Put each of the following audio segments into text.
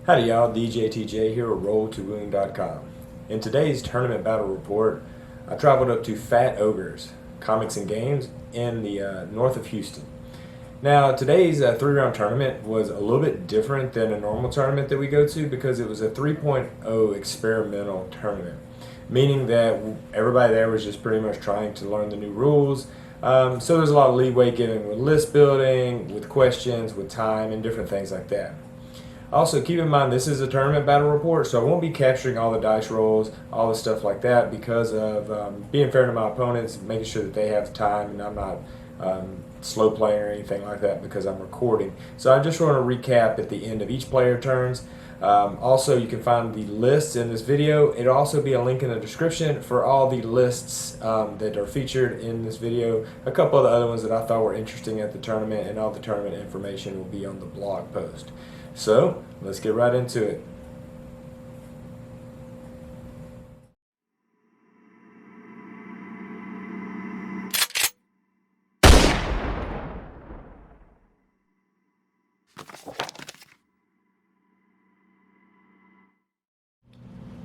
Howdy y'all, DJ TJ here at Roll2Wound.com. In today's tournament battle report, I traveled up to Fat Ogres, Comics and Games in the north of Houston. Now today's 3-round tournament was a little bit different than a normal tournament that we go to because it was a 3.0 experimental tournament, meaning that everybody there was just pretty much trying to learn the new rules. So there's a lot of leeway given with list building, with questions, with time, and different things like that. Also, keep in mind this is a tournament battle report, so I won't be capturing all the dice rolls, all the stuff like that, because of being fair to my opponents, making sure that they have time and I'm not slow playing or anything like that because I'm recording. So I just want to recap at the end of each player turns. Also, you can find the lists in this video. It'll also be a link in the description for all the lists that are featured in this video. A couple of the other ones that I thought were interesting at the tournament, and all the tournament information will be on the blog post. So, let's get right into it.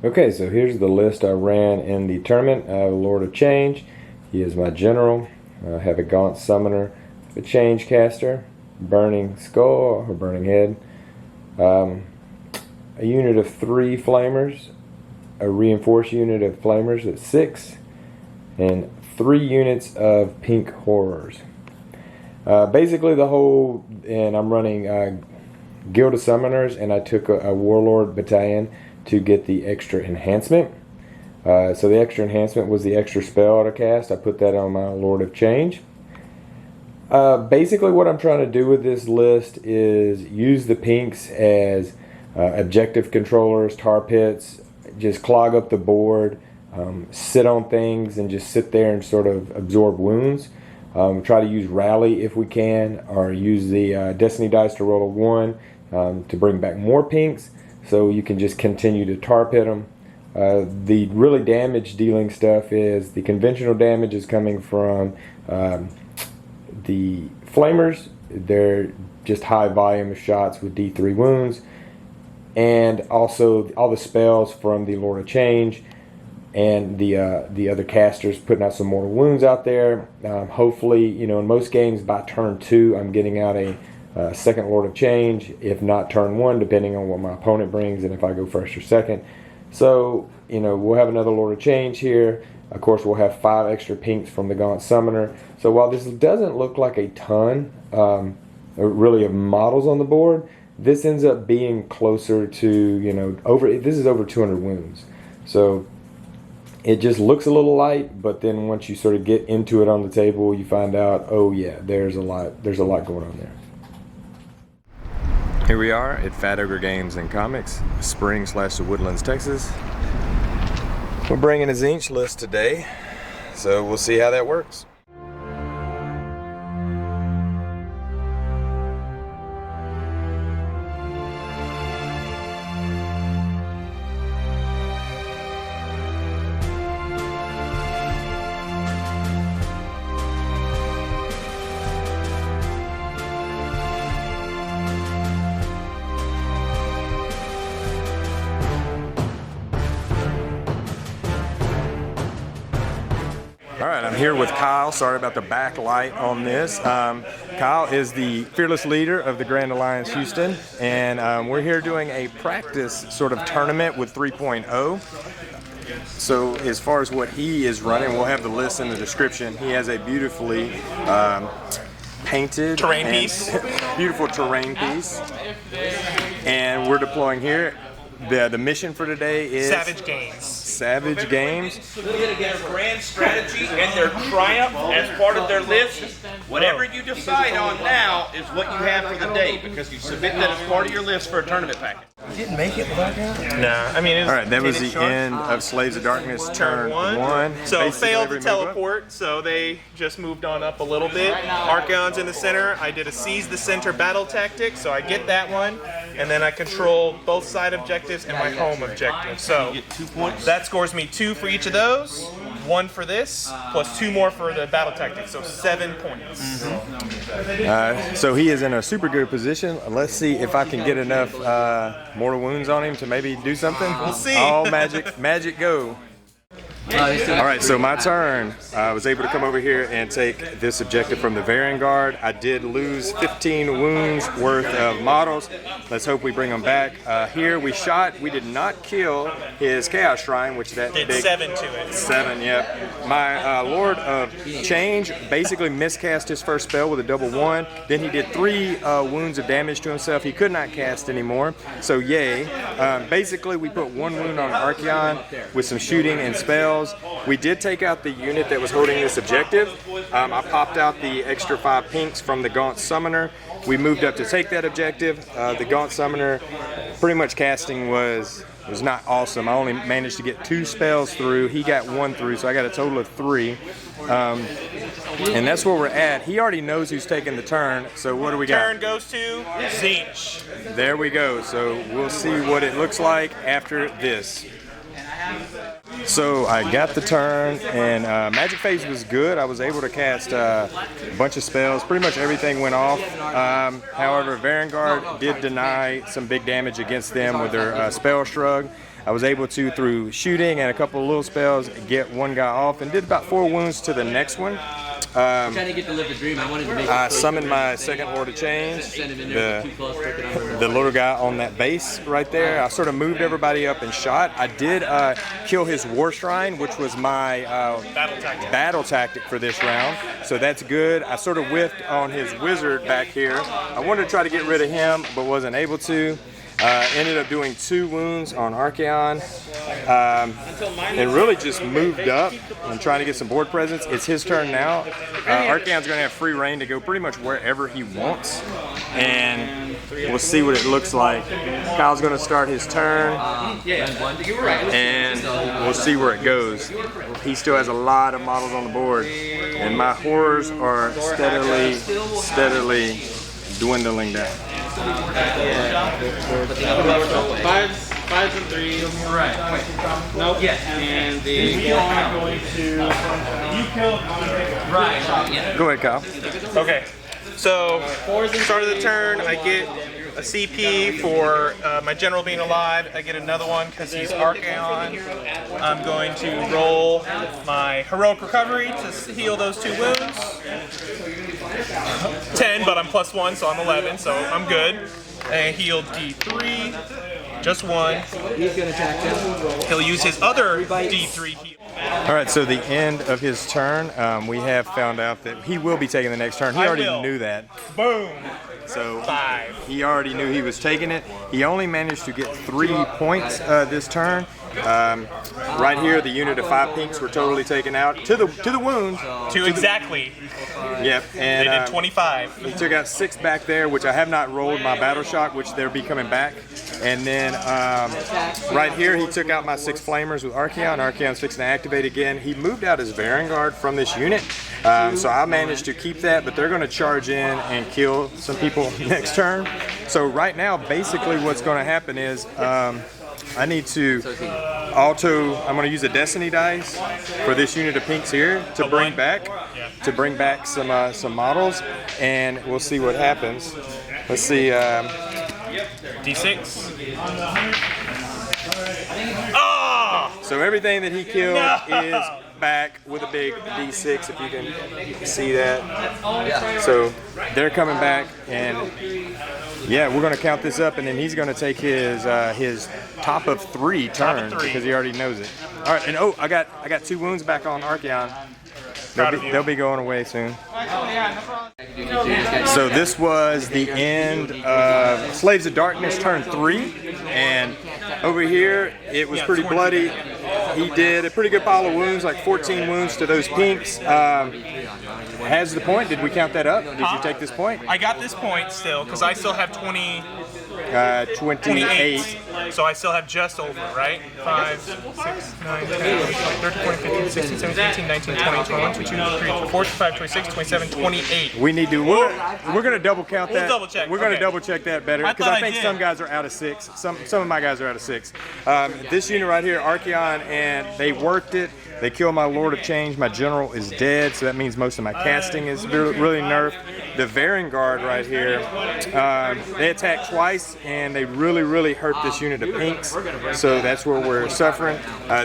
Okay, so here's the list I ran in the tournament. I have a Lord of Change. He is my general. I have a Gaunt Summoner, a Change Caster, Burning Skull or Burning Head, a unit of 3 Flamers, a reinforced unit of Flamers at 6, and 3 units of Pink Horrors. Basically the whole, and I'm running Guild of Summoners, and I took a Warlord Battalion to get the extra enhancement. So the extra enhancement was the extra spell to cast. I put that on my Lord of Change. Basically what I'm trying to do with this list is use the pinks as objective controllers, tar pits, just clog up the board, sit on things and just sit there and sort of absorb wounds. Try to use Rally if we can, or use the Destiny dice to roll a 1 to bring back more pinks, so you can just continue to tar pit them. The really damage dealing stuff is the conventional damage is coming from the Flamers. They're just high volume of shots with D3 wounds, and also all the spells from the Lord of Change and the other casters putting out some mortal wounds out there. Hopefully, you know, in most games by turn 2 I'm getting out a second Lord of Change, if not turn 1, depending on what my opponent brings and if I go first or second. So, you know, we'll have another Lord of Change here. Of course, we'll have 5 extra pinks from the Gaunt Summoner. So while this doesn't look like a ton really of models on the board, this ends up being closer to, you know, this is over 200 wounds. So it just looks a little light, but then once you sort of get into it on the table, you find out, oh yeah, there's a lot going on there. Here we are at Fat Ogre Games and Comics, Spring/the Woodlands, Texas. We're bringing a Tzeentch list today, so we'll see how that works. Alright, I'm here with Kyle. Sorry about the backlight on this. Kyle is the fearless leader of the Grand Alliance Houston, and we're here doing a practice sort of tournament with 3.0. So as far as what he is running, we'll have the list in the description. He has a beautifully painted terrain piece. Beautiful terrain piece. And we're deploying here. The mission for today is Savage Games. Savage Games. Their grand strategy and their triumph as part of their list. Whatever you decide on now is what you have for the day, because you submit that as part of your list for a tournament packet. You didn't make it without that? Nah, I mean, it was. All right, that was the end of Slaves of Darkness turn 1. So failed to teleport, so they just moved on up a little bit. Archeon's in the center. I did a seize the center battle tactic, so I get that one, and then I control both side objectives and my home objective. So that scores me 2 for each of those, 1 for this, plus 2 more for the battle tactic, so 7 points. So he is in a super good position. Let's see if I can get enough mortal wounds on him to maybe do something. We'll see. All magic go. All right, so my turn. I was able to come over here and take this objective from the Varian Guard. I did lose 15 wounds worth of models. Let's hope we bring them back. Here we shot. We did not kill his Chaos Shrine, which that Did big 7 to it. 7, yep. My Lord of Change basically miscast his first spell with a double 1. Then he did 3 wounds of damage to himself. He could not cast anymore, so yay. Basically, we put 1 wound on Archeon with some shooting and spells. We did take out the unit that was holding this objective. I popped out the extra 5 pinks from the Gaunt Summoner. We moved up to take that objective. The Gaunt Summoner, pretty much casting was not awesome. I only managed to get 2 spells through. He got 1 through, so I got a total of 3. And that's where we're at. He already knows who's taking the turn, so what do we got? Turn goes to Zinch. There we go. So we'll see what it looks like after this. So I got the turn, and Magic Phase was good. I was able to cast a bunch of spells. Pretty much everything went off. However, Varian Guard did deny some big damage against them with their Spell Shrug. I was able to, through shooting and a couple of little spells, get 1 guy off and did about 4 wounds to the next one. Trying to get to live the dream. I wanted to make I summoned my second Lord of Change, the little guy on that base right there. I sort of moved everybody up and shot. I did kill his War Shrine, which was my battle tactic for this round, so that's good. I sort of whiffed on his Wizard back here. I wanted to try to get rid of him, but wasn't able to. Ended up doing 2 wounds on Archeon, and really just moved up and trying to get some board presence. It's his turn now. Archeon's going to have free reign to go pretty much wherever he wants, and we'll see what it looks like. Kyle's going to start his turn, and we'll see where it goes. He still has a lot of models on the board, and my horrors are steadily dwindling down. Fives and 3s. Right. Nope. Yes. And the Go ahead, Kyle. Okay, so start of the turn, I get a CP for my general being alive. I get another one because he's Archeon. I'm going to roll my heroic recovery to heal those 2 wounds. 10, but I'm +1, so I'm 11, so I'm good. I healed D3, just 1. He's going to attack him. He'll use his other D3 heal. All right, so the end of his turn, we have found out that he will be taking the next turn. He already knew that. Boom. So 5. he already knew he was taking it. He only managed to get 3 points this turn. Right here, the unit of 5 pinks were totally taken out to the wound. Exactly. Yep, and They did 25. he took out 6 back there, which I have not rolled my battle shock, which they'll be coming back. And then right here, he took out my 6 flamers with Archeon. Archeon's fixing to activate again. He moved out his Varian Guard from this unit, so I managed to keep that. But they're going to charge in and kill some people next turn. So right now, basically, what's going to happen is I need to I'm going to use a Destiny dice for this unit of pinks here to bring back some models, and we'll see what happens. Let's see. D6. Oh! So everything that he killed is back with a big D6, if you can see that. So they're coming back, and yeah, we're going to count this up, and then he's going to take his top of 3 turns because he already knows it. All right, and I got 2 wounds back on Archeon. They'll be going away soon. So this was the end of Slaves of Darkness turn 3, and over here it was pretty bloody. He did a pretty good pile of wounds, like 14 wounds to those pinks. Has the point? Did we count that up? Did you take this point? I got this point still because I still have 28. So I still have just over, right? 5, 6, 9, 10, 13, 14, 15, 16, 17, 18, 19, 20, 21, 22, 23, 24, 25, 26, 27, 28. We need to. We're gonna double count that. We'll double check. We're gonna Okay. double check that better because I think some guys are out of 6. Some of my guys are out of 6. This unit right here, Archeon, and they worked it. They killed my Lord of Change. My General is dead, so that means most of my casting is really nerfed. The Vanguard right here, they attacked twice, and they really hurt this unit of pinks. So that's where we're suffering.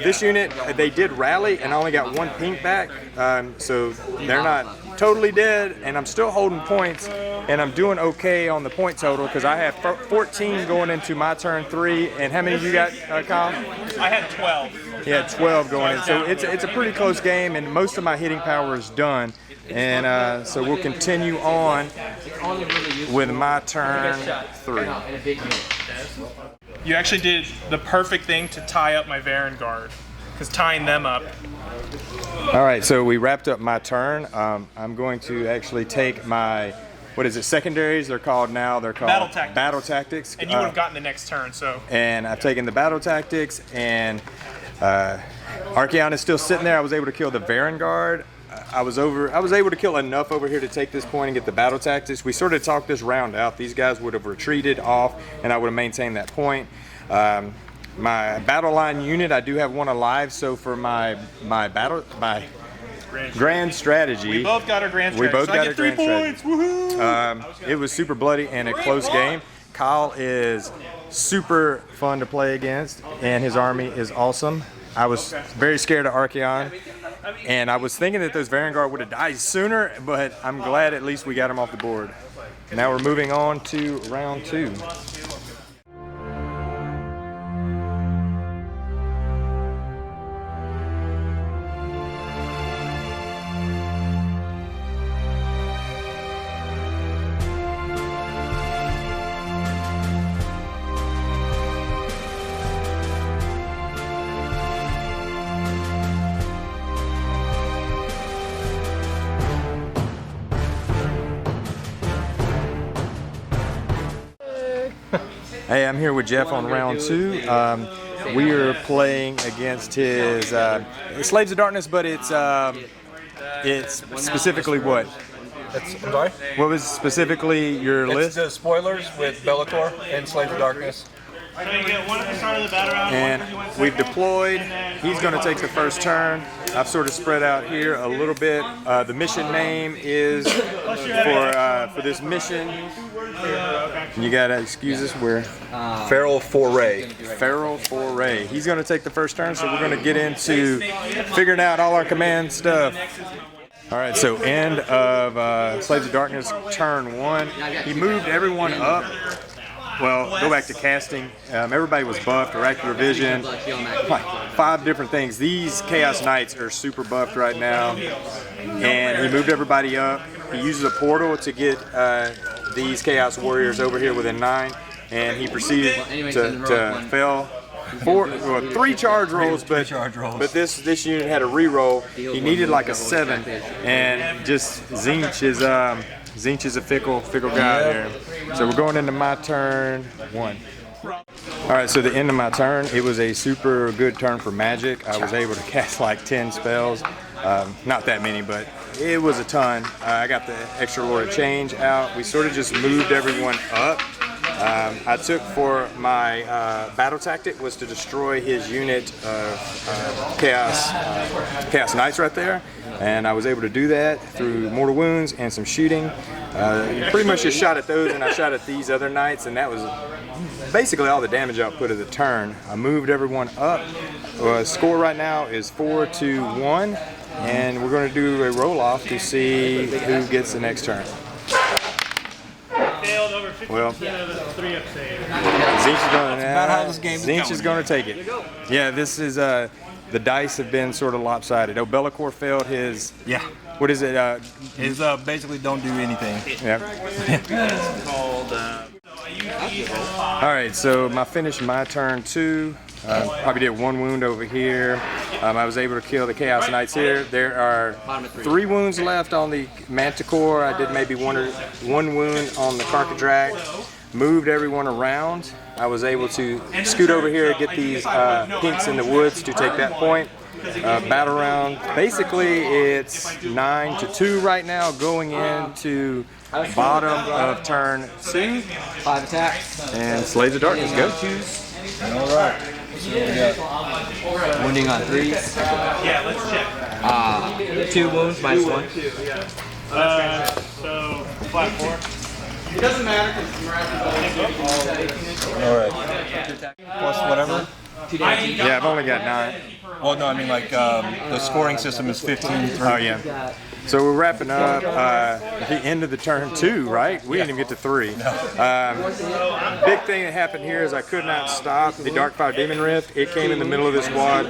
This unit, they did rally, and I only got 1 pink back. So they're not totally dead, and I'm still holding points, and I'm doing okay on the point total because I have 14 going into my turn 3. And how many of you got, Kyle? I had 12. He had 12 going in, so it's a pretty close game, and most of my hitting power is done. And so we'll continue on with my turn 3. You actually did the perfect thing to tie up my Vanguard, because tying them up. All right, so we wrapped up my turn. I'm going to actually take my, what is it, secondaries? They're called now. They're called Battle Tactics. And you would have gotten the next turn, so. And I've taken the Battle Tactics, and Archeon is still sitting there. I was able to kill the Vanguard. I was able to kill enough over here to take this point and get the Battle Tactics. We sort of talked this round out. These guys would have retreated off, and I would have maintained that point. My battle line unit, I do have 1 alive. So for my grand strategy, We both got our grand strategy. We both so got I get our 3 grand points. Woohoo! it was super bloody and a close game. Kyle is super fun to play against, and his army is awesome. I was very scared of Archeon, and I was thinking that those Vanguard would have died sooner, but I'm glad at least we got him off the board. Now we're moving on to round 2. Hey, I'm here with Jeff on round 2. We are playing against his Slaves of Darkness, but it's specifically what? I'm sorry? What was specifically your It's list? the spoilers with Bellator and Slaves of Darkness. So you get 1 at the start of the battle round. And we've deployed. He's going to take the first turn. I've sort of spread out here a little bit. The mission name is for this mission. You gotta excuse us. We're Feral Foray. Feral Foray. He's going to take the first turn, so we're going to get into figuring out all our command stuff. All right, so end of Slaves of Darkness, turn 1. He moved everyone up. Well, go back to casting. Everybody was buffed, oracular vision, like 5 different things. These Chaos Knights are super buffed right now. And he moved everybody up. He uses a portal to get these Chaos Warriors over here within 9. And he proceeded to fail 3 charge rolls, but this unit had a re-roll. He needed like a 7, and just Zinch is a fickle guy here. So we're going into my turn 1. All right, so the end of my turn, it was a super good turn for magic. I was able to cast like 10 spells. Not that many, but it was a ton. I got the extra Lord of Change out. We sort of just moved everyone up. I took for my battle tactic was to destroy his unit of Chaos Knights right there, and I was able to do that through mortal wounds and some shooting. Pretty much just shot at those, and I shot at these other knights, and that was basically all the damage output of the turn. I moved everyone up. Score right now is 4-1, and we're going to do a roll-off to see who gets the next turn. Well, Zinch is going to take it. Yeah, this is the dice have been sort of lopsided. Oh, Bellator failed his. Yeah. What is it? It's basically don't do anything. Yeah. All right, so I finished my turn 2. Probably did 1 wound over here. I was able to kill the Chaos Knights here. There are 3 wounds left on the Manticore. I did maybe one wound on the Carcadrak. moved everyone around. I was able to scoot over here, get these pinks in the woods to take that point. Battle round, basically it's 9-2 right now, going into bottom of turn 2. 5 attacks. And Slaves of Darkness, go. All right. Wounding on 3s. Yeah, let's check. 2 wounds, -1. So flat 4. It doesn't matter because All right. Plus whatever. Yeah, I've only got 9. Well, no, I mean like the scoring system is 15. Oh yeah. So we're wrapping up at the end of the turn 2, right? We didn't even get to 3. Big thing that happened here is I could not stop the Darkfire Demon Rift. It came in the middle of this wad.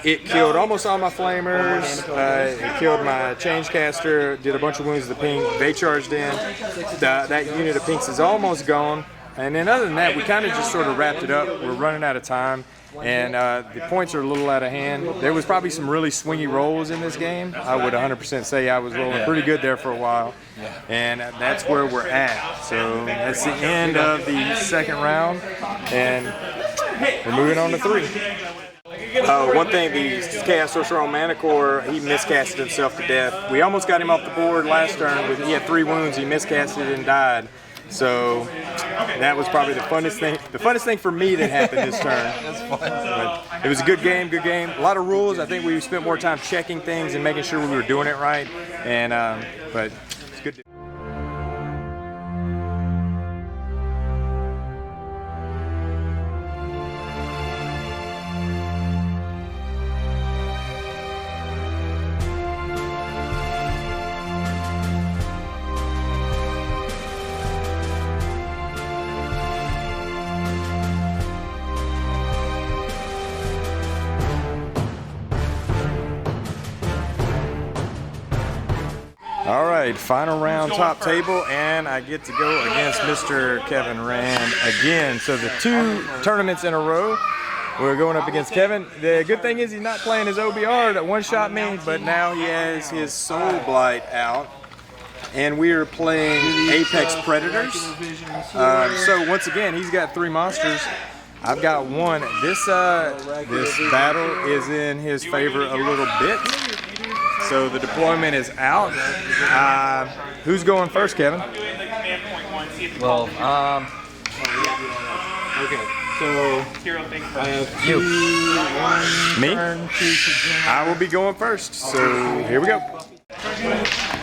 It killed almost all my flamers. It killed my Changecaster. Did a bunch of wounds to the pink. They charged in. That unit of pinks is almost gone. And then other than that, we kind of just sort of wrapped it up. We're running out of time. And the points are a little out of hand. There was probably some really swingy rolls in this game. I would 100% say I was rolling pretty good there for a while. And that's where we're at. So that's the end of the second round. And we're moving on to 3. One thing, the Chaos Sorcerer on Manicore, he miscasted himself to death. We almost got him off the board last turn. He had 3 wounds. He miscasted and died. So that was probably the funnest thing for me that happened this turn. That's fun. But it was a good game. A lot of rules. I think we spent more time checking things and making sure we were doing it right. And but it's good. All right, final round, top table, and I get to go against Mr. Kevin Rand again. So the 2 tournaments in a row, we're going up against Kevin. The good thing is he's not playing his OBR that one-shot me, but now he has his Soul Blight out. And we are playing Apex Predators. So once again, he's got 3 monsters. I've got 1. This battle is in his favor a little bit. So the deployment is out. Who's going first, Kevin? Well, Okay, so I have You. Me? I will be going first. So here we go.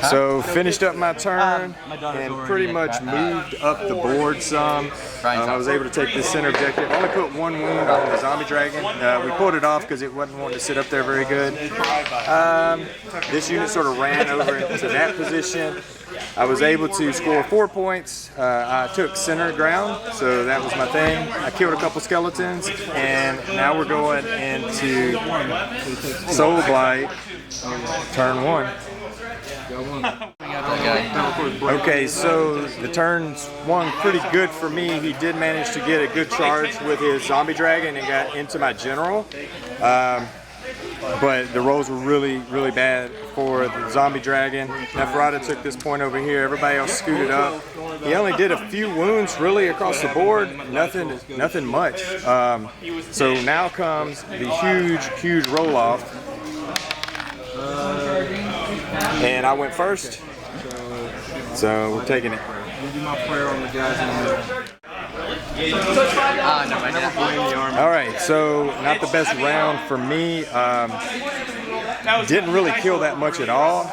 So finished up my turn and pretty much moved up the board some. I was able to take this center objective. Only put 1 wound on the zombie dragon. We pulled it off because it wasn't wanting to sit up there very good. This unit sort of ran over into that position. I was able to score 4 points. I took center ground, so that was my thing. I killed a couple skeletons, and now we're going into Soul Blight, turn 1. Okay, so the turn's 1 pretty good for me. He did manage to get a good charge with his zombie dragon and got into my general. But the rolls were really, really bad for the zombie dragon. Neferata took this point over here. Everybody else scooted up. He only did a few wounds really across the board. Nothing much. So now comes the huge roll off. And I went first. So we're taking it. do my prayer on the guys in the All right, so not the best round for me. Didn't really kill that much at all.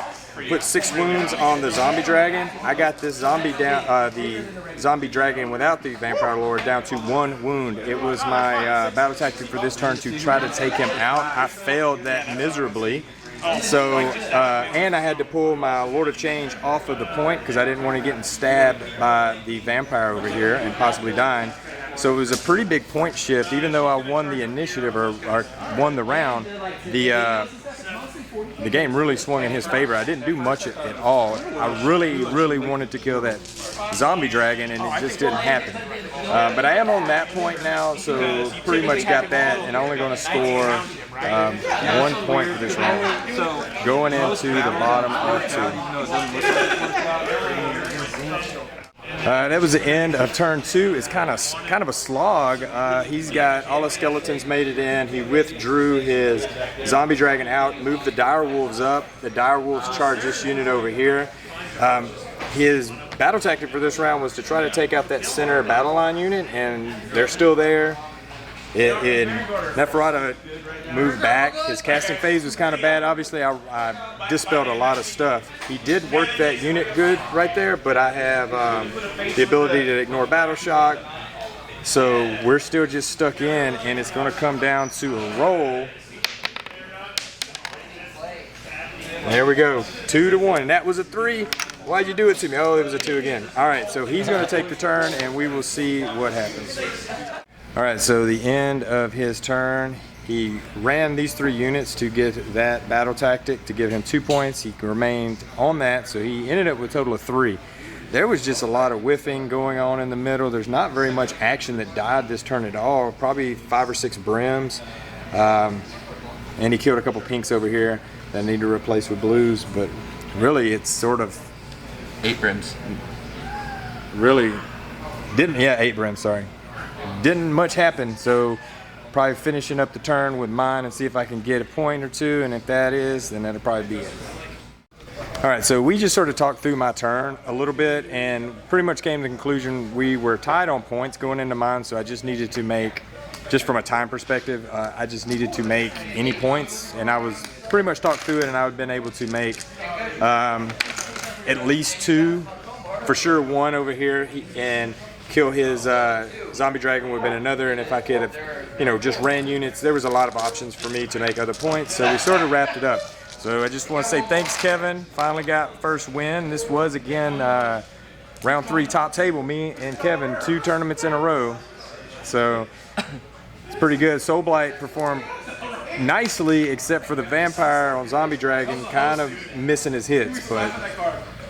Put 6 wounds on the zombie dragon. I got this zombie down, the zombie dragon without the vampire lord down to 1 wound. It was my battle tactic for this turn to try to take him out. I failed that miserably. So, and I had to pull my Lord of Change off of the point because I didn't want to get stabbed by the vampire over here and possibly dying. So it was a pretty big point shift. Even though I won the initiative or won the round, the game really swung in his favor. I didn't do much at all. I really wanted to kill that zombie dragon, and it just didn't happen. But I am on that point now, so pretty much got that, and only going to score 1 point for this round. Going into the bottom of 2. That was the end of turn 2. It's kind of a slog. He's got all the skeletons made it in. He withdrew his zombie dragon out, moved the dire wolves up. The dire wolves charged this unit over here. His battle tactic for this round was to try to take out that center battle line unit, and they're still there. Neferata moved back. His casting phase was kind of bad. Obviously, I dispelled a lot of stuff. He did work that unit good right there, but I have the ability to ignore battle shock. So we're still just stuck in, and it's going to come down to a roll. There we go, 2-1, and that was a 3. Why'd you do it to me? Oh, it was a 2 again. All right, so he's going to take the turn, and we will see what happens. All right, so the end of his turn, he ran these 3 units to get that battle tactic to give him 2 points. He remained on that, so he ended up with a total of 3. There was just a lot of whiffing going on in the middle. There's not very much action that died this turn at all, probably 5 or 6 brims. And he killed a couple pinks over here that need to replace with blues, but really it's sort of 8 brims. Really didn't, yeah, 8 brims, sorry. Didn't much happen, so probably finishing up the turn with mine and see if I can get a point or 2, and if that is, then that'll probably be it. All right, so we just sort of talked through my turn a little bit and pretty much came to the conclusion we were tied on points going into mine, so I just needed to make, just from a time perspective, I just needed to make any points, and I was pretty much talked through it, and I would have been able to make at least 2, for sure 1 over here, and kill his zombie dragon would have been another, and if I could have, you know, just ran units, there was a lot of options for me to make other points, so we sort of wrapped it up. So I just want to say thanks, Kevin. Finally got first win. This was, again, round 3 top table, me and Kevin, 2 tournaments in a row, so it's pretty good. Soul Blight performed nicely, except for the vampire on zombie dragon kind of missing his hits, but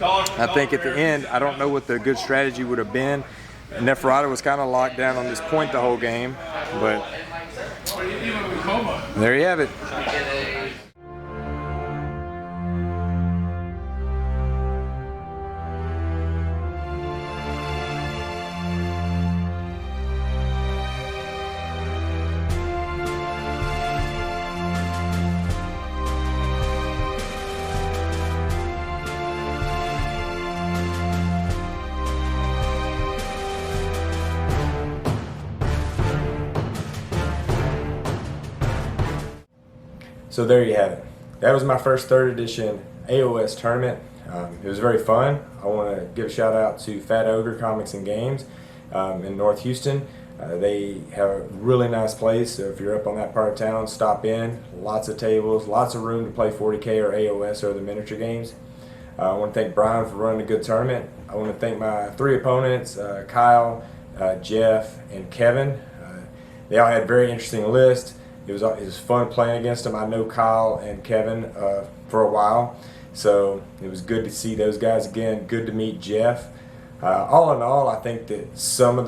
I think at the end, I don't know what the good strategy would have been. Neferata was kind of locked down on this point the whole game, but there you have it. So there you have it. That was my first 3rd edition AOS tournament. It was very fun. I want to give a shout out to Fat Ogre Comics and Games in North Houston. They have a really nice place, so if you're up on that part of town, stop in. Lots of tables, lots of room to play 40K or AOS or the miniature games. I want to thank Brian for running a good tournament. I want to thank my 3 opponents, Kyle, Jeff, and Kevin. They all had very interesting lists. It was fun playing against them. I know Kyle and Kevin for a while, so it was good to see those guys again. Good to meet Jeff. All in all, I think that some of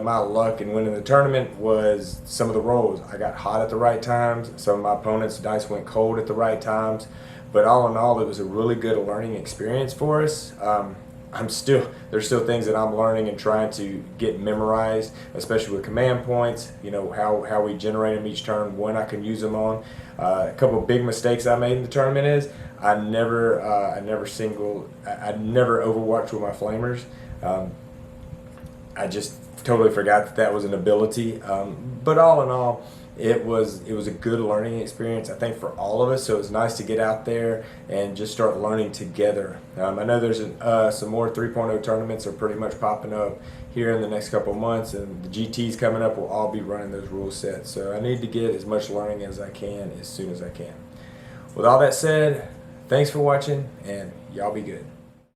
my luck in winning the tournament was some of the rolls. I got hot at the right times. Some of my opponents' dice went cold at the right times. But all in all, it was a really good learning experience for us. There's still things that I'm learning and trying to get memorized, especially with command points, you know, how we generate them each turn, when I can use them on. A couple of big mistakes I made in the tournament is I never overwatched with my flamers. I just totally forgot that was an ability. But all in all, it was a good learning experience, I think, for all of us. So it was nice to get out there and just start learning together. I know there's some more 3.0 tournaments are pretty much popping up here in the next couple of months, and the GTs coming up will all be running those rule sets. So I need to get as much learning as I can as soon as I can. With all that said, thanks for watching, and y'all be good.